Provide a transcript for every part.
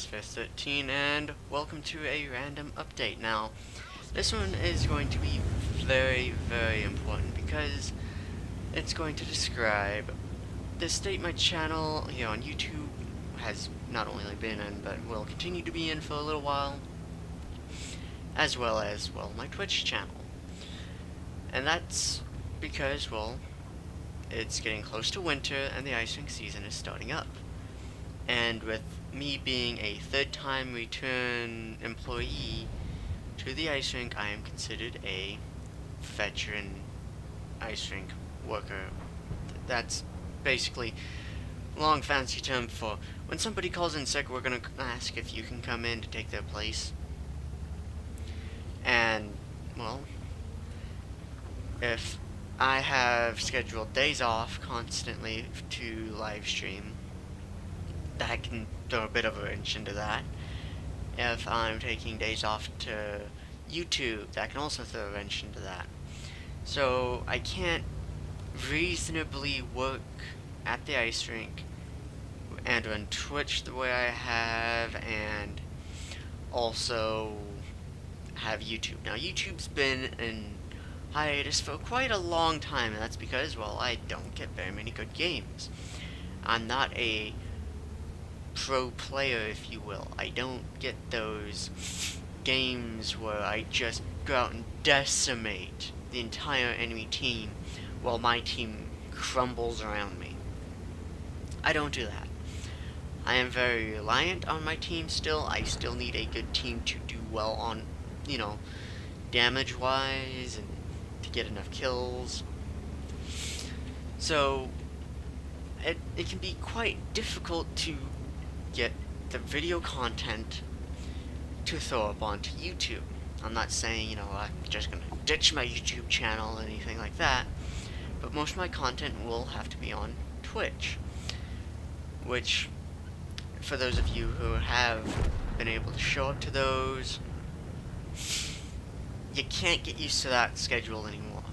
Fast13, and welcome to a random update. Now, this one is going to be very, very important because it's going to describe the state my channel here on YouTube has not only been in, but will continue to be in for a little while, as well as, well, my Twitch channel. And that's because, well, it's getting close to winter and the ice rink season is starting up. And with me being a third-time return employee to the ice rink, I am considered a veteran ice rink worker. That's basically a long fancy term for when somebody calls in sick, we're gonna ask if you can come in to take their place. And, well, if I have scheduled days off constantly to live stream, that can throw a bit of a wrench into that. If I'm taking days off to YouTube, that can also throw a wrench into that. So I can't reasonably work at the ice rink and run Twitch the way I have, and also have YouTube. Now, YouTube's been in hiatus for quite a long time, and that's because, well, I don't get very many good games. I'm not a pro player, if you will. I don't get those games where I just go out and decimate the entire enemy team while my team crumbles around me. I don't do that. I am very reliant on my team still. I still need a good team to do well on, you know, damage-wise and to get enough kills. So, it can be quite difficult to get the video content to throw up onto YouTube. I'm not saying, you know, I'm just gonna ditch my YouTube channel or anything like that, but most of my content will have to be on Twitch, which, for those of you who have been able to show up to those, you can't get used to that schedule anymore.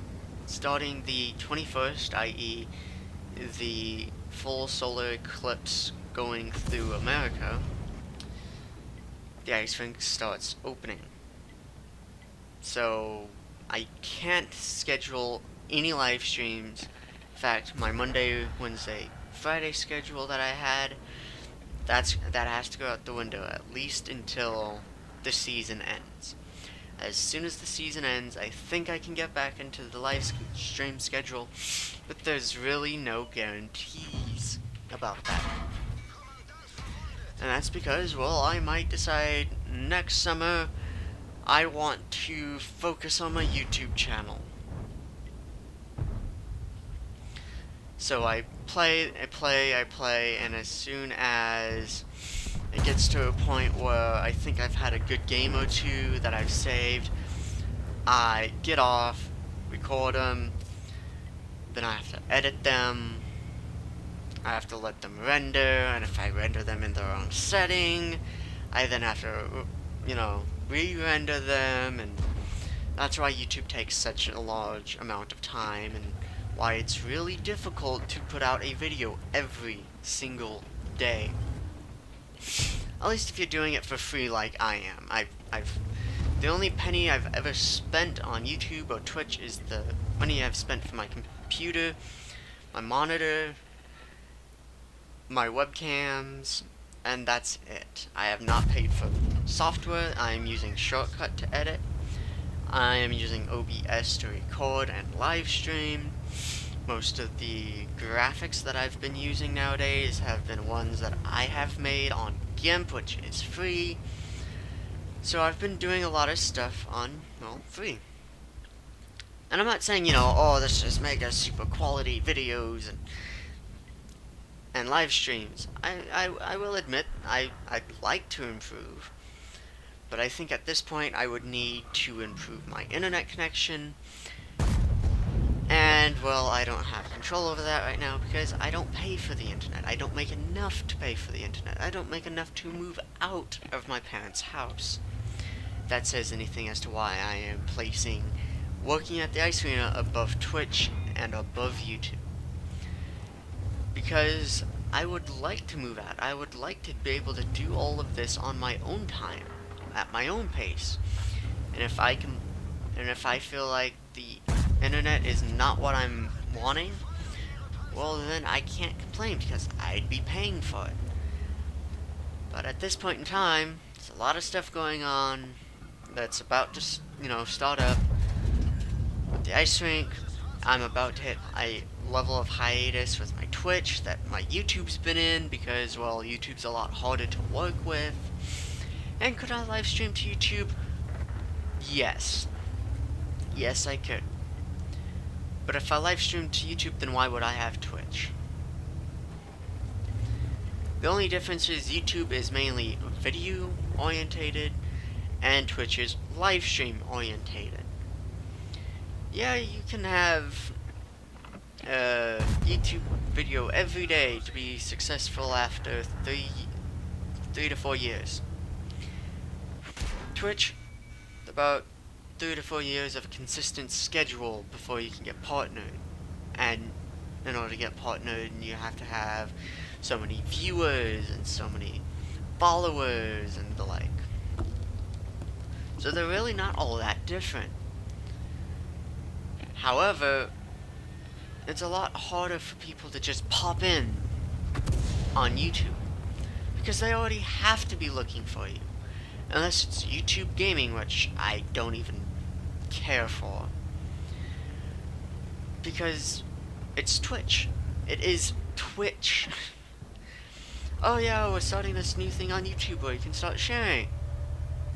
Starting the 21st, i.e. the full solar eclipse going through America, the ice rink starts opening. So I can't schedule any live streams. In fact, my Monday, Wednesday, Friday schedule that I had, that has to go out the window at least until the season ends. As soon as the season ends, I think I can get back into the live stream schedule, but there's really no guarantees about that. And that's because, well, I might decide next summer I want to focus on my YouTube channel. So I play, and as soon as it gets to a point where I think I've had a good game or two that I've saved, I get off, record them, then I have to edit them, I have to let them render, and if I render them in the wrong setting, I then have to, you know, re-render them, and that's why YouTube takes such a large amount of time, and why it's really difficult to put out a video every single day. At least if you're doing it for free like I am. The only penny I've ever spent on YouTube or Twitch is the money I've spent for my computer, my monitor, my webcams, and that's it. I have not paid for software. I am using Shortcut to edit. I am using OBS to record and live stream. Most of the graphics that I've been using nowadays have been ones that I have made on GIMP, which is free. So I've been doing a lot of stuff on, well, free. And I'm not saying, you know, oh, this is mega super quality videos and live streams. I will admit, I'd like to improve. But I think at this point I would need to improve my internet connection. And, well, I don't have control over that right now because I don't pay for the internet. I don't make enough to pay for the internet. I don't make enough to move out of my parents' house. If that says anything as to why I am placing working at the ice arena above Twitch and above YouTube. Because I would like to move out. I would like to be able to do all of this on my own time, at my own pace. And if I feel like the internet is not what I'm wanting, well then I can't complain because I'd be paying for it. But at this point in time, there's a lot of stuff going on that's about to, start up. With the ice rink, I'm about to hit a level of hiatus with my Twitch that my YouTube's been in because, well, YouTube's a lot harder to work with. And could I live stream to YouTube? Yes. Yes, I could. But if I live stream to YouTube, then why would I have Twitch? The only difference is YouTube is mainly video orientated and Twitch is live stream orientated. Yeah, you can have a YouTube video every day to be successful after 3 to 4 years. Twitch, about 3 to 4 years of consistent schedule before you can get partnered. And in order to get partnered, you have to have so many viewers and so many followers and the like. So they're really not all that different. However, it's a lot harder for people to just pop in on YouTube because they already have to be looking for you. Unless it's YouTube gaming, which I don't even care for. Because it's Twitch. It is Twitch. Oh yeah, we're starting this new thing on YouTube where you can start sharing.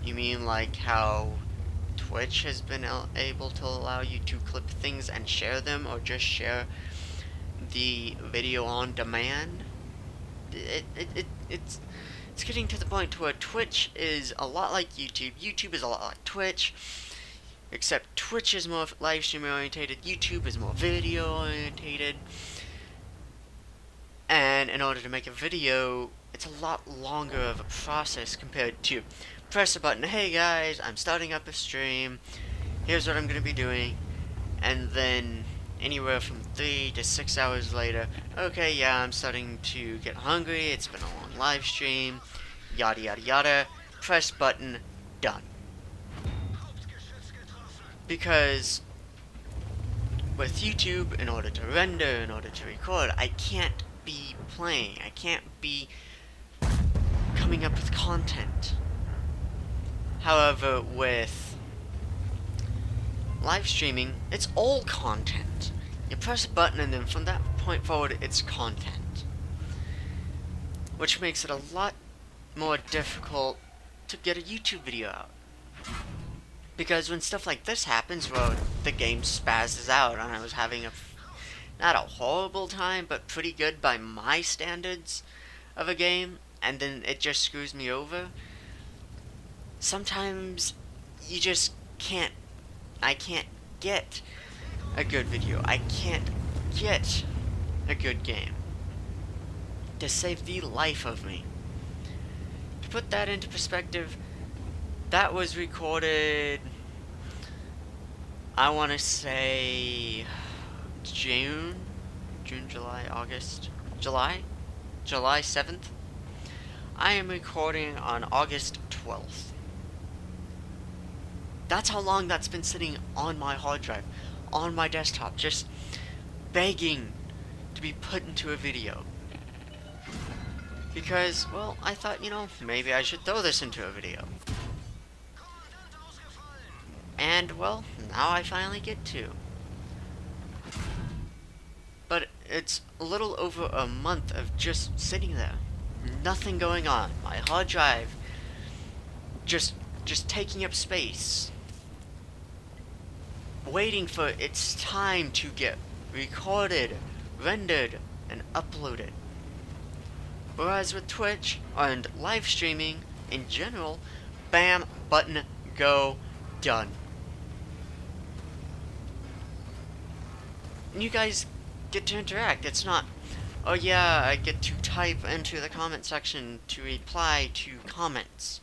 You mean like how Twitch has been able to allow you to clip things and share them, or just share the video on demand? It's getting to the point to where Twitch is a lot like YouTube. YouTube is a lot like Twitch, except Twitch is more live stream orientated. YouTube is more video orientated. And in order to make a video, it's a lot longer of a process compared to press a button, hey guys, I'm starting up a stream, here's what I'm going to be doing, and then anywhere from 3 to 6 hours later, okay, yeah, I'm starting to get hungry, it's been a long live stream, yada yada yada, press button, done. Because with YouTube, in order to render, in order to record, I can't be playing, I can't be coming up with content. However, with live streaming, it's all content. You press a button and then from that point forward, it's content. Which makes it a lot more difficult to get a YouTube video out. Because when stuff like this happens, well, the game spazzes out and I was having not a horrible time, but pretty good by my standards of a game, and then it just screws me over. Sometimes you just can't, I can't get a good video, I can't get a good game to save the life of me. To put that into perspective, that was recorded, I want to say July 7th. I am recording on August 12th. That's how long that's been sitting on my hard drive, on my desktop, just begging to be put into a video. Because, well, I thought, maybe I should throw this into a video. And, well, now I finally get to. But it's a little over a month of just sitting there. Nothing going on. My hard drive just taking up space. Waiting for its time to get recorded, rendered, and uploaded. Whereas with Twitch and live streaming in general, bam, button, go, done. And you guys get to interact. It's not, oh yeah, I get to type into the comment section to reply to comments.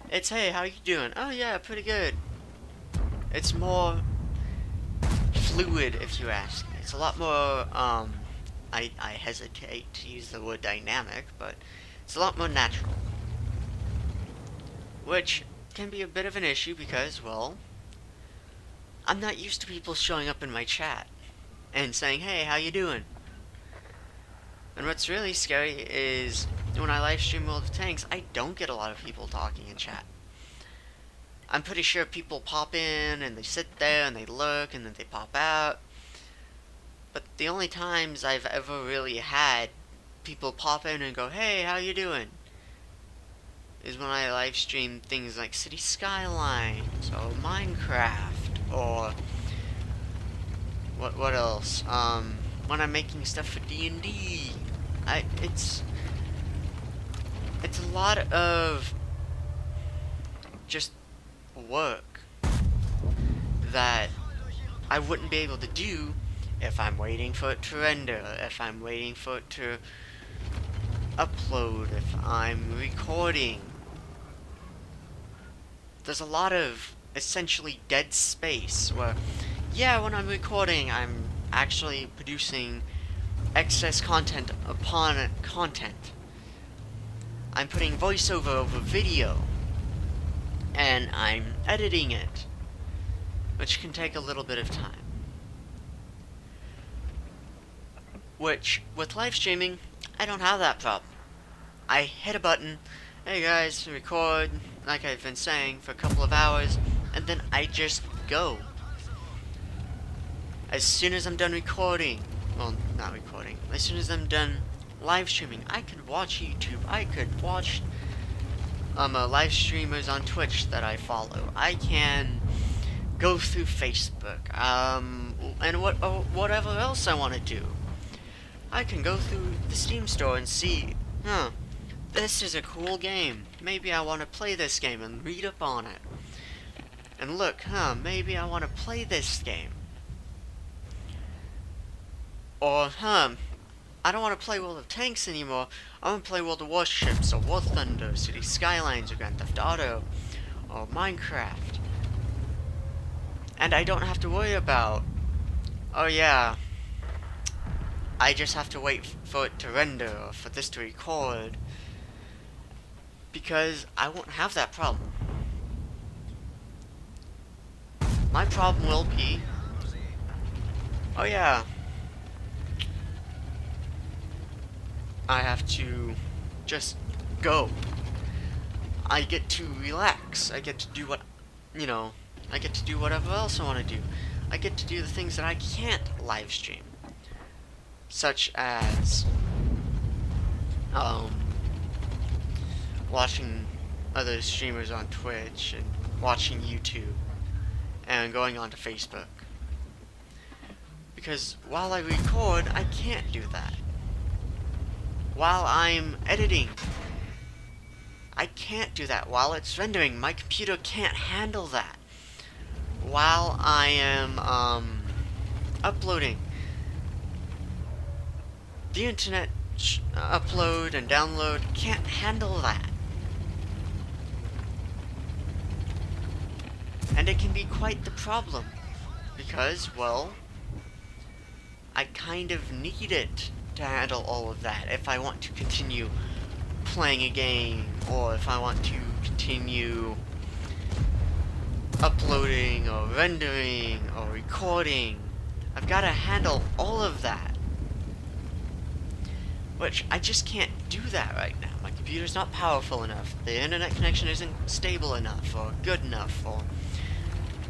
It's, hey, how you doing? Oh yeah, pretty good. It's more fluid, if you ask me. It's a lot more I hesitate to use the word dynamic, but it's a lot more natural. Which can be a bit of an issue because, well, I'm not used to people showing up in my chat and saying, hey, how you doing? And what's really scary is when I live stream World of Tanks, I don't get a lot of people talking in chat. I'm pretty sure people pop in and they sit there and they look and then they pop out. But the only times I've ever really had people pop in and go, hey, how you doing? Is when I live stream things like City Skylines or Minecraft or what else? When I'm making stuff for D&D. It's a lot of just work that I wouldn't be able to do if I'm waiting for it to render, if I'm waiting for it to upload, if I'm recording. There's a lot of essentially dead space where, yeah, when I'm recording, I'm actually producing excess content upon content. I'm putting voiceover over video, and I'm editing it, which can take a little bit of time. Which, with live streaming, I don't have that problem. I hit a button, hey guys, record, like I've been saying, for a couple of hours, and then I just go. As soon as I'm done recording, well, not recording, as soon as I'm done live streaming, I could watch YouTube, I could watch live streamers on Twitch that I follow. I can go through Facebook, and whatever else I want to do. I can go through the Steam store and see, this is a cool game. Maybe I want to play this game and read up on it. And look, maybe I want to play this game. Or, I don't want to play World of Tanks anymore. I want to play World of Warships, or War Thunder, City Skylines, or Grand Theft Auto, or Minecraft. And I don't have to worry about, oh yeah, I just have to wait for it to render, or for this to record. Because I won't have that problem. My problem will be, oh yeah, I have to just go. I get to relax. I get to do what, I get to do whatever else I want to do. I get to do the things that I can't live stream. Such as, watching other streamers on Twitch and watching YouTube and going onto Facebook. Because while I record, I can't do that. While I'm editing, I can't do that. While it's rendering, my computer can't handle that. While I am uploading, the internet upload and download can't handle that. And it can be quite the problem. Because, well, I kind of need it to handle all of that if I want to continue playing a game, or if I want to continue uploading or rendering or recording. I've got to handle all of that, which I just can't do that right now. My computer's not powerful enough, the internet connection isn't stable enough or good enough or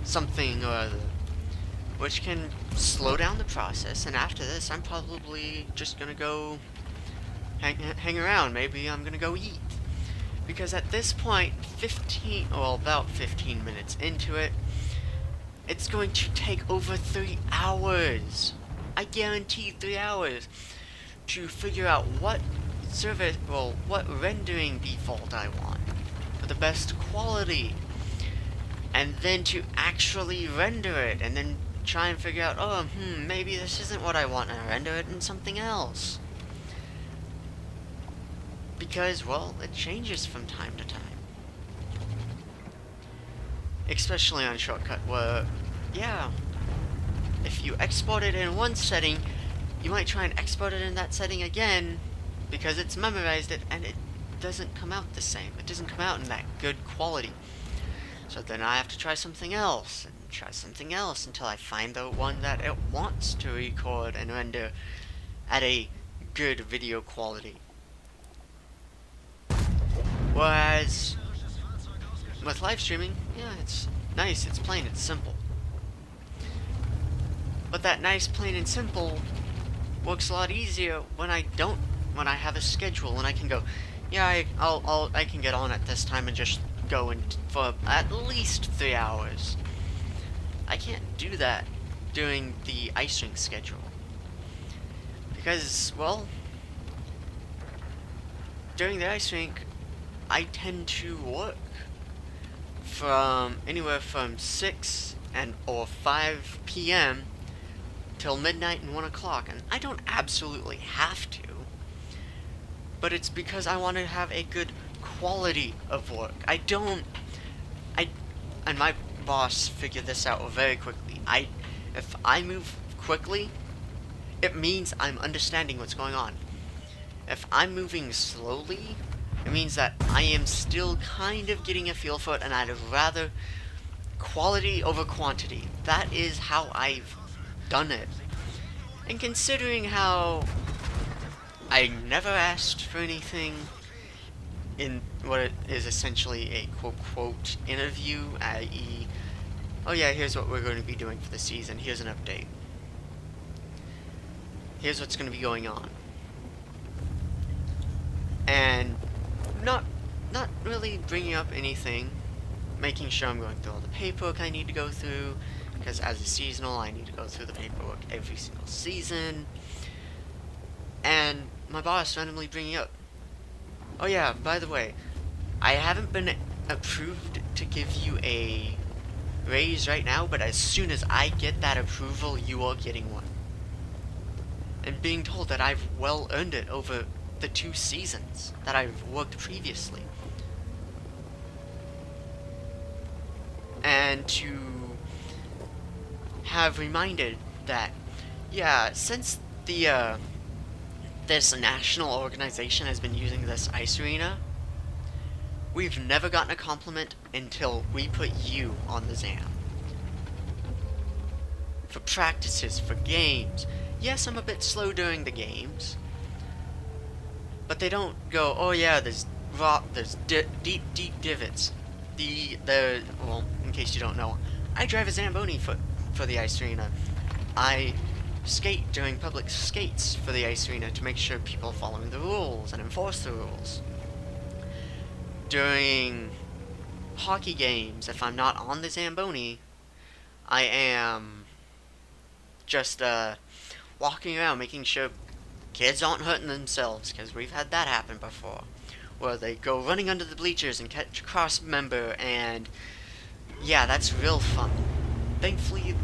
something or other, which can slow down the process. And after this, I'm probably just gonna go hang around. Maybe I'm gonna go eat, because at this point, about 15 minutes into it, it's going to take over 3 hours. I guarantee 3 hours to figure out what rendering default I want for the best quality, and then to actually render it, and then try and figure out, maybe this isn't what I want, and I render it in something else. Because, well, it changes from time to time. Especially on Shortcut, where, yeah, if you export it in one setting, you might try and export it in that setting again because it's memorized it and it doesn't come out the same. It doesn't come out in that good quality. So then I have to try something else and try something else until I find the one that it wants to record and render at a good video quality. Whereas with live streaming, yeah, it's nice, it's plain, it's simple. But that nice, plain, and simple works a lot easier when I have a schedule and I can go, yeah, I can get on at this time and just go in for at least 3 hours. I can't do that during the ice rink schedule. Because, well, during the ice rink, I tend to work from anywhere from 6 or 5 p.m. till midnight and 1 o'clock, and I don't absolutely have to, but it's because I want to have a good quality of work. And my boss figured this out very quickly. If I move quickly, it means I'm understanding what's going on. If I'm moving slowly, it means that I am still kind of getting a feel for it, and I'd rather quality over quantity. That is how I've done it. And considering how I never asked for anything in what is essentially a quote-quote interview, i.e., oh yeah, here's what we're going to be doing for the season, here's an update. Here's what's going to be going on. And not really bringing up anything, making sure I'm going through all the paperwork I need to go through, because as a seasonal, I need to go through the paperwork every single season. And my boss randomly bringing up, oh yeah, by the way, I haven't been approved to give you a raise right now, but as soon as I get that approval, you are getting one. And being told that I've well earned it over the 2 seasons that I've worked previously. And to have reminded that, yeah, since this national organization has been using this ice arena, we've never gotten a compliment until we put you on the ZAM. For practices, for games. Yes, I'm a bit slow during the games, but they don't go, oh yeah, there's deep divots. Well, in case you don't know, I drive a Zamboni for the ice arena. I skate during public skates for the ice arena to make sure people are following the rules and enforce the rules. During hockey games, if I'm not on the Zamboni, I am just walking around making sure kids aren't hurting themselves, because we've had that happen before, where they go running under the bleachers and catch a cross member, and yeah, that's real fun. Thankfully,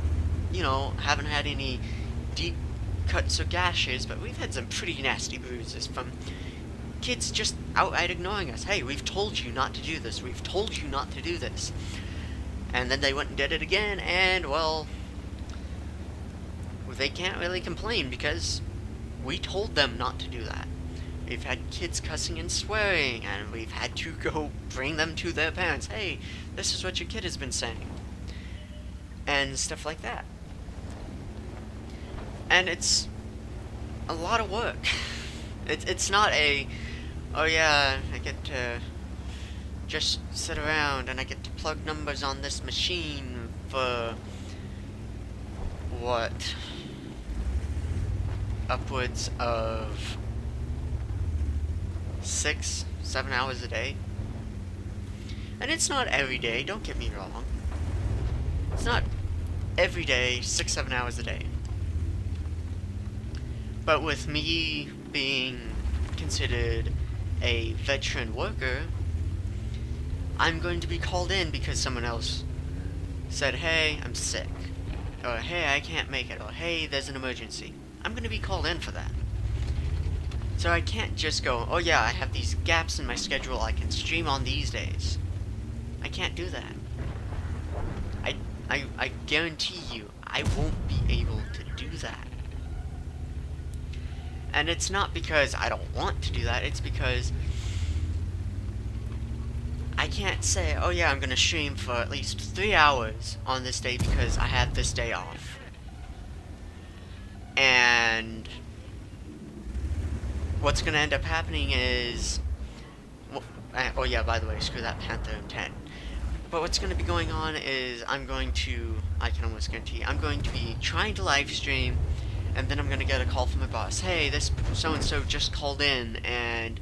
you know, haven't had any deep cuts or gashes, but we've had some pretty nasty bruises from kids just outright ignoring us. Hey, we've told you not to do this, we've told you not to do this. And then they went and did it again, and well, they can't really complain because we told them not to do that. We've had kids cussing and swearing, and we've had to go bring them to their parents. Hey, this is what your kid has been saying. And stuff like that. And it's a lot of work. It's not a, oh yeah, I get to just sit around and I get to plug numbers on this machine for what? Upwards of 6-7 hours a day. And it's not every day, don't get me wrong. It's not every day, 6-7 hours a day. But with me being considered a veteran worker, I'm going to be called in because someone else said, hey, I'm sick. Or, hey, I can't make it. Or, hey, there's an emergency. I'm going to be called in for that. So I can't just go, oh yeah, I have these gaps in my schedule, I can stream on these days. I can't do that. I guarantee you, I won't be able to do that. And it's not because I don't want to do that, it's because I can't say, oh yeah, I'm gonna stream for at least 3 hours on this day because I had this day off. And what's gonna end up happening is, oh yeah, by the way, screw that Panther and 10. But what's going to be going on is I can almost guarantee, I'm going to be trying to live stream, and then I'm going to get a call from my boss. Hey, this so-and-so just called in, and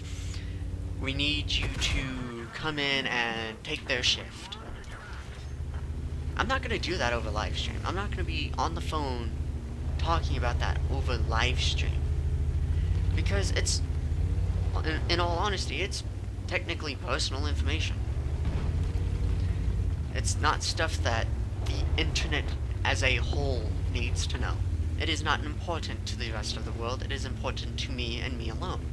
we need you to come in and take their shift. I'm not going to do that over live stream. I'm not going to be on the phone talking about that over live stream. Because it's, in all honesty, it's technically personal information. It's not stuff that the internet as a whole needs to know. It is not important to the rest of the world. It is important to me and me alone.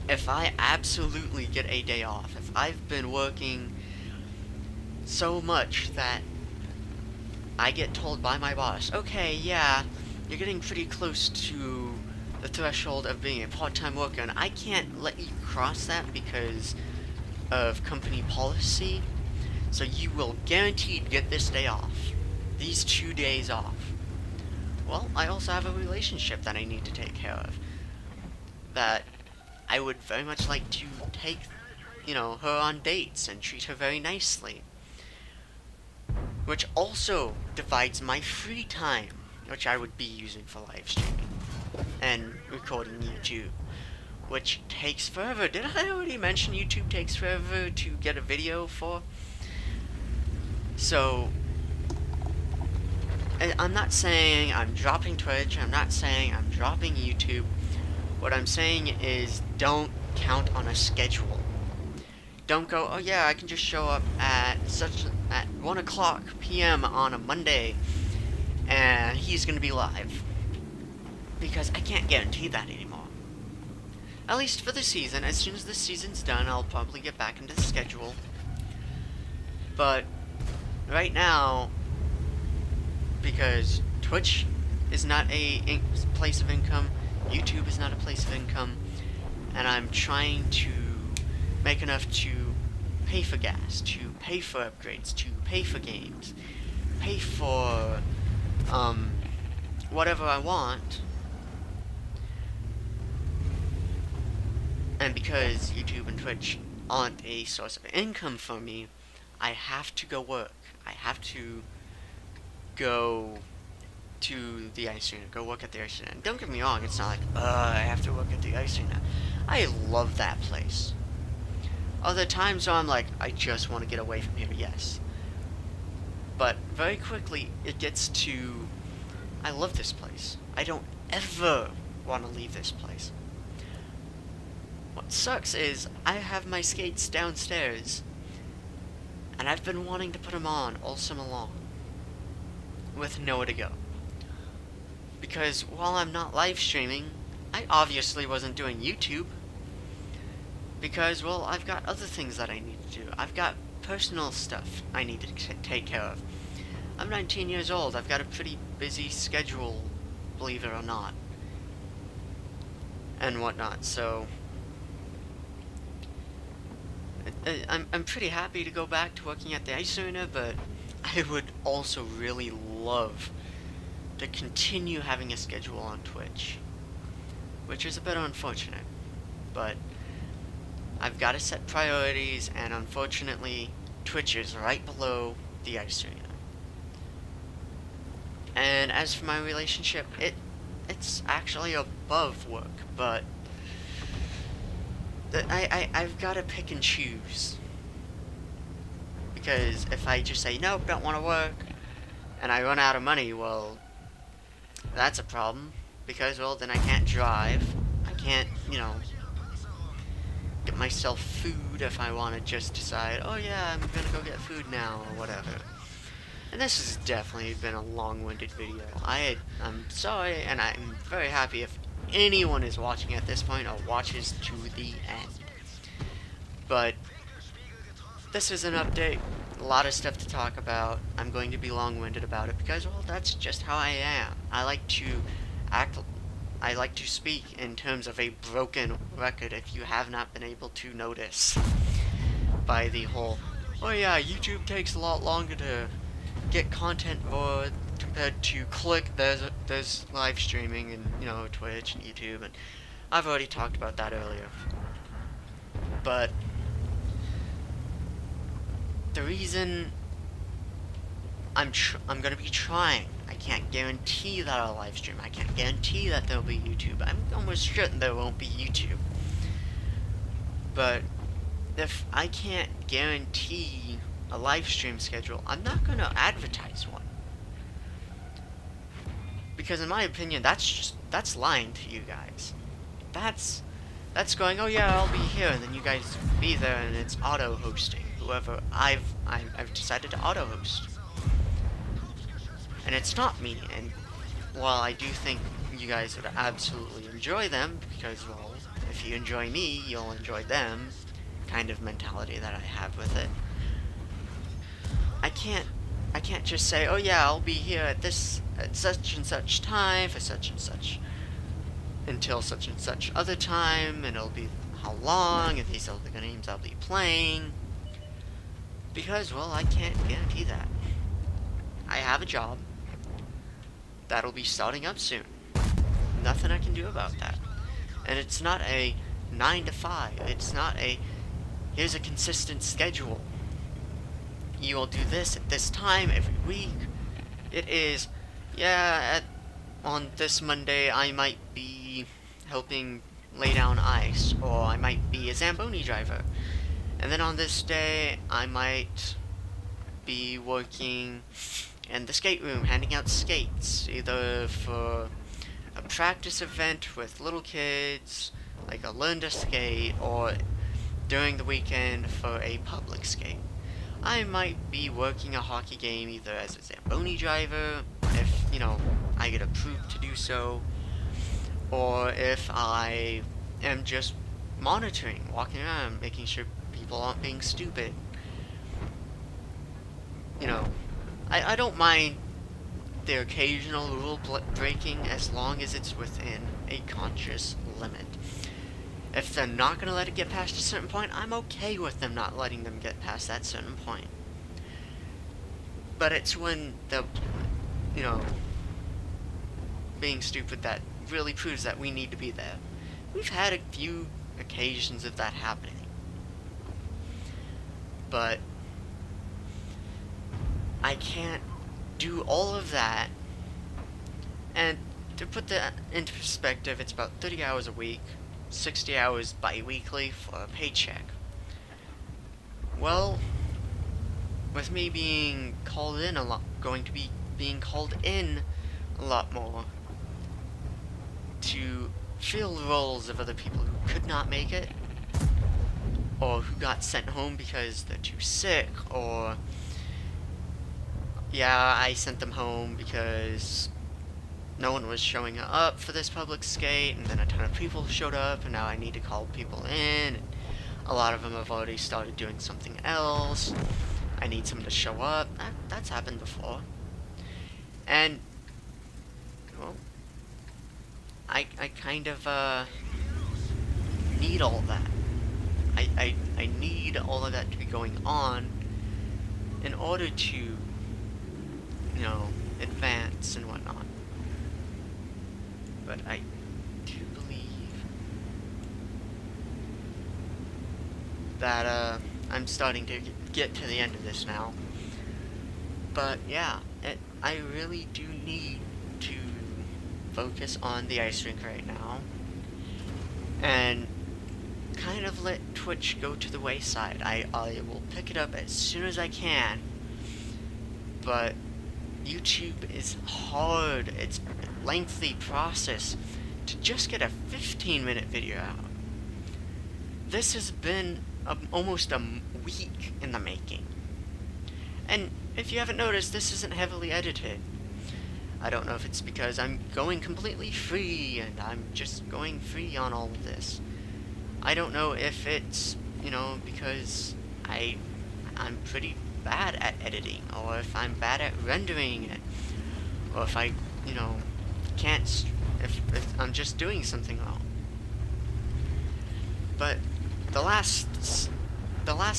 If I absolutely get a day off, if I've been working so much that I get told by my boss, okay, yeah, you're getting pretty close to the threshold of being a part-time worker, and I can't let you cross that because of company policy, so you will guaranteed get this day off. These 2 days off. Well, I also have a relationship that I need to take care of. That I would very much like to take, her on dates and treat her very nicely. Which also divides my free time, which I would be using for live streaming and recording YouTube. Which takes forever. Did I already mention YouTube takes forever to get a video for? So, I'm not saying I'm dropping Twitch, I'm not saying I'm dropping YouTube. What I'm saying is don't count on a schedule. Don't go, oh yeah, I can just show up at 1 o'clock p.m. on a Monday and he's gonna be live. Because I can't guarantee that anymore. At least for the season. As soon as the season's done, I'll probably get back into the schedule. But right now, because Twitch is not a place of income, YouTube is not a place of income, and I'm trying to make enough to pay for gas, to pay for upgrades, to pay for games, pay for whatever I want. And because YouTube and Twitch aren't a source of income for me, I have to go work. I have to go to the ice arena, go work at the ice arena. And don't get me wrong, it's not like, I have to work at the ice arena. I love that place. Other times I'm like, I just want to get away from here, yes. But very quickly, it gets to, I love this place. I don't ever want to leave this place. What sucks is, I have my skates downstairs, and I've been wanting to put them on all summer long, with nowhere to go. Because while I'm not live streaming, I obviously wasn't doing YouTube. Because, well, I've got other things that I need to do. I've got personal stuff I need to take care of. I'm 19 years old, I've got a pretty busy schedule, believe it or not. And whatnot, so I'm pretty happy to go back to working at the ice arena, but I would also really love to continue having a schedule on Twitch, which is a bit unfortunate, but I've got to set priorities, and unfortunately Twitch is right below the ice arena. And as for my relationship, it's actually above work, but I've got to pick and choose. Because if I just say, nope, don't want to work, and I run out of money, well, that's a problem. Because, well, then I can't drive. I can't, get myself food if I want to just decide, oh yeah, I'm gonna go get food now, or whatever. And this has definitely been a long-winded video. I'm sorry, and I'm very happy if anyone is watching at this point or watches to the end. But this is an update, a lot of stuff to talk about. I'm going to be long-winded about it because, well, that's just how I am. I like to act I like to speak in terms of a broken record if you have not been able to notice by the whole, oh yeah, YouTube takes a lot longer to get content for compared to click. There's live streaming and, you know, Twitch and YouTube, and I've already talked about that earlier. But the reason I'm gonna be trying. I can't guarantee that I'll live stream. I can't guarantee that there'll be YouTube. I'm almost certain there won't be YouTube. But if I can't guarantee a live stream schedule, I'm not gonna advertise one. Because in my opinion, that's lying to you guys. That's going, oh yeah, I'll be here, and then you guys be there, and it's auto hosting. Whoever I've decided to auto host. And it's not me, and while I do think you guys would absolutely enjoy them, because, well, if you enjoy me, you'll enjoy them, kind of mentality that I have with it. I can't just say, oh yeah, I'll be here at such and such time for such and such, until such and such other time, and it'll be how long, and these are the games I'll be playing, because, well, I can't guarantee that. I have a job that'll be starting up soon. Nothing I can do about that. And it's not a 9 to 5. It's not a, here's a consistent schedule. You will do this at this time every week. It is, yeah, on this Monday I might be helping lay down ice, or I might be a Zamboni driver. And then on this day, I might be working in the skate room, handing out skates, either for a practice event with little kids, like a learn to skate, or during the weekend for a public skate. I might be working a hockey game either as a Zamboni driver, if, you know, I get approved to do so, or if I am just monitoring, walking around, making sure people aren't being stupid. You know, I don't mind the occasional rule breaking as long as it's within a conscious limit. If they're not going to let it get past a certain point, I'm okay with them not letting them get past that certain point. But it's when they're, you know, being stupid that really proves that we need to be there. We've had a few occasions of that happening. But I can't do all of that. And to put that into perspective, it's about 30 hours a week, 60 hours bi-weekly for a paycheck. Well, with me being called in a lot, going to be being called in a lot more to fill the roles of other people who could not make it, or who got sent home because they're too sick, or yeah, I sent them home because no one was showing up for this public skate, and then a ton of people showed up, and now I need to call people in, and a lot of them have already started doing something else. I need someone to show up. That's happened before. And, well, I kind of, need all that. I need all of that to be going on in order to, you know, advance and whatnot. But I do believe that, I'm starting to get to the end of this now. But yeah, I really do need to focus on the ice rink right now, and kind of let Twitch go to the wayside. I will pick it up as soon as I can, but YouTube is hard. It's a lengthy process to just get a 15-minute video out. This has been almost a week in the making. And if you haven't noticed, this isn't heavily edited. I don't know if it's because I'm going completely free and I'm just going free on all of this. I don't know if it's, you know, because I'm pretty bad at editing, or if I'm bad at rendering it, or if I, you know, can't if I'm just doing something wrong. But the last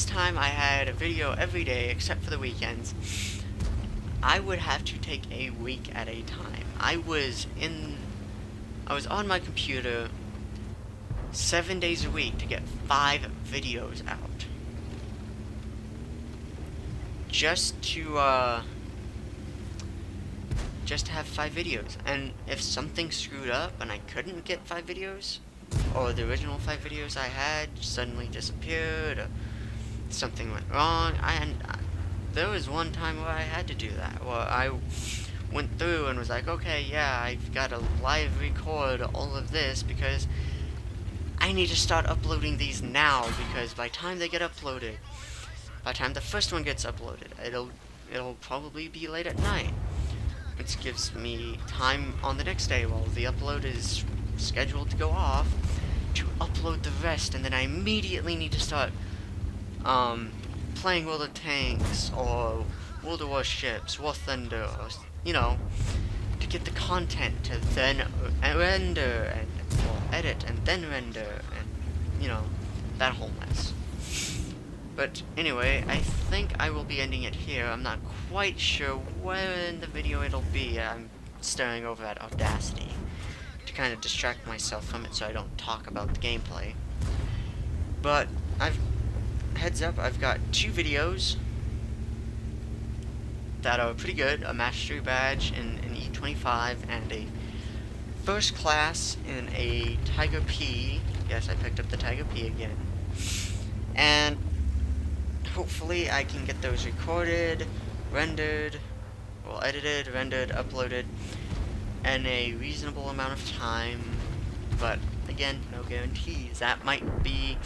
time I had a video every day except for the weekends, I would have to take a week at a time. I was on my computer 7 days a week to get 5 videos out. Just to have 5 videos. And if something screwed up and I couldn't get 5 videos, or the original 5 videos I had suddenly disappeared, or something went wrong, there was one time where I had to do that, where I went through and was like, okay, yeah, I've got to live record all of this because I need to start uploading these now, because by the time they get uploaded, by the time the first one gets uploaded, it'll probably be late at night, which gives me time on the next day while the upload is scheduled to go off to upload the rest, and then I immediately need to start playing World of Tanks or World of Warships, War Thunder, or, you know, to get the content to then render and edit and then render, and, you know, that whole mess. But anyway, I think I will be ending it here. I'm not quite sure where in the video it'll be. I'm staring over at Audacity to kind of distract myself from it so I don't talk about the gameplay. But heads up, I've got 2 videos that are pretty good. A mastery badge in an E25 and a first class in a Tiger P. Yes, I picked up the Tiger P again. And hopefully I can get those recorded, rendered, well, edited, rendered, uploaded in a reasonable amount of time. But again, no guarantees. That might be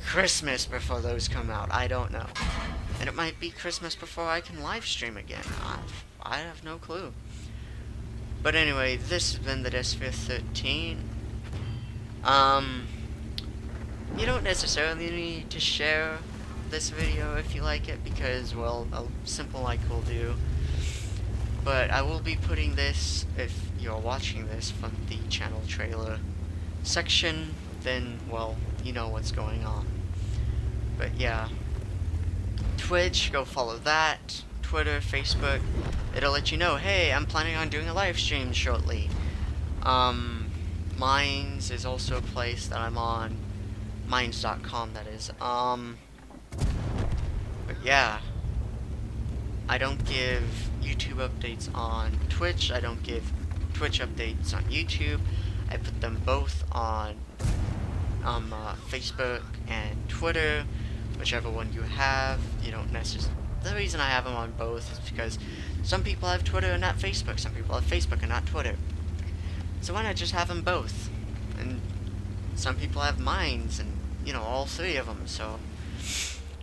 Christmas before those come out. I don't know. And it might be Christmas before I can live stream again. I have no clue. But anyway, this has been the Desphere 13. You don't necessarily need to share this video if you like it, because, well, a simple like will do. But I will be putting this, if you're watching this from the channel trailer section, then, well, you know what's going on. But yeah, Twitch, go follow that. Twitter, Facebook, it'll let you know, hey, I'm planning on doing a live stream shortly. Minds is also a place that I'm on, minds.com that is. But yeah, I don't give YouTube updates on Twitch, I don't give Twitch updates on YouTube. I put them both on Facebook and Twitter, whichever one you have. You don't necessarily. The reason I have them on both is because some people have Twitter and not Facebook, some people have Facebook and not Twitter. So why not just have them both? And some people have Minds, and, you know, all 3 of them. So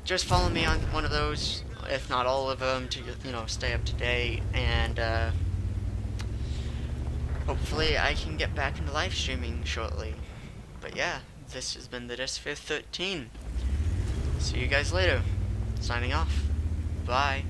just follow me on one of those, if not all of them, to, you know, stay up to date. And hopefully I can get back into live streaming shortly. But yeah, this has been the Desphere 13. See you guys later. Signing off. Bye.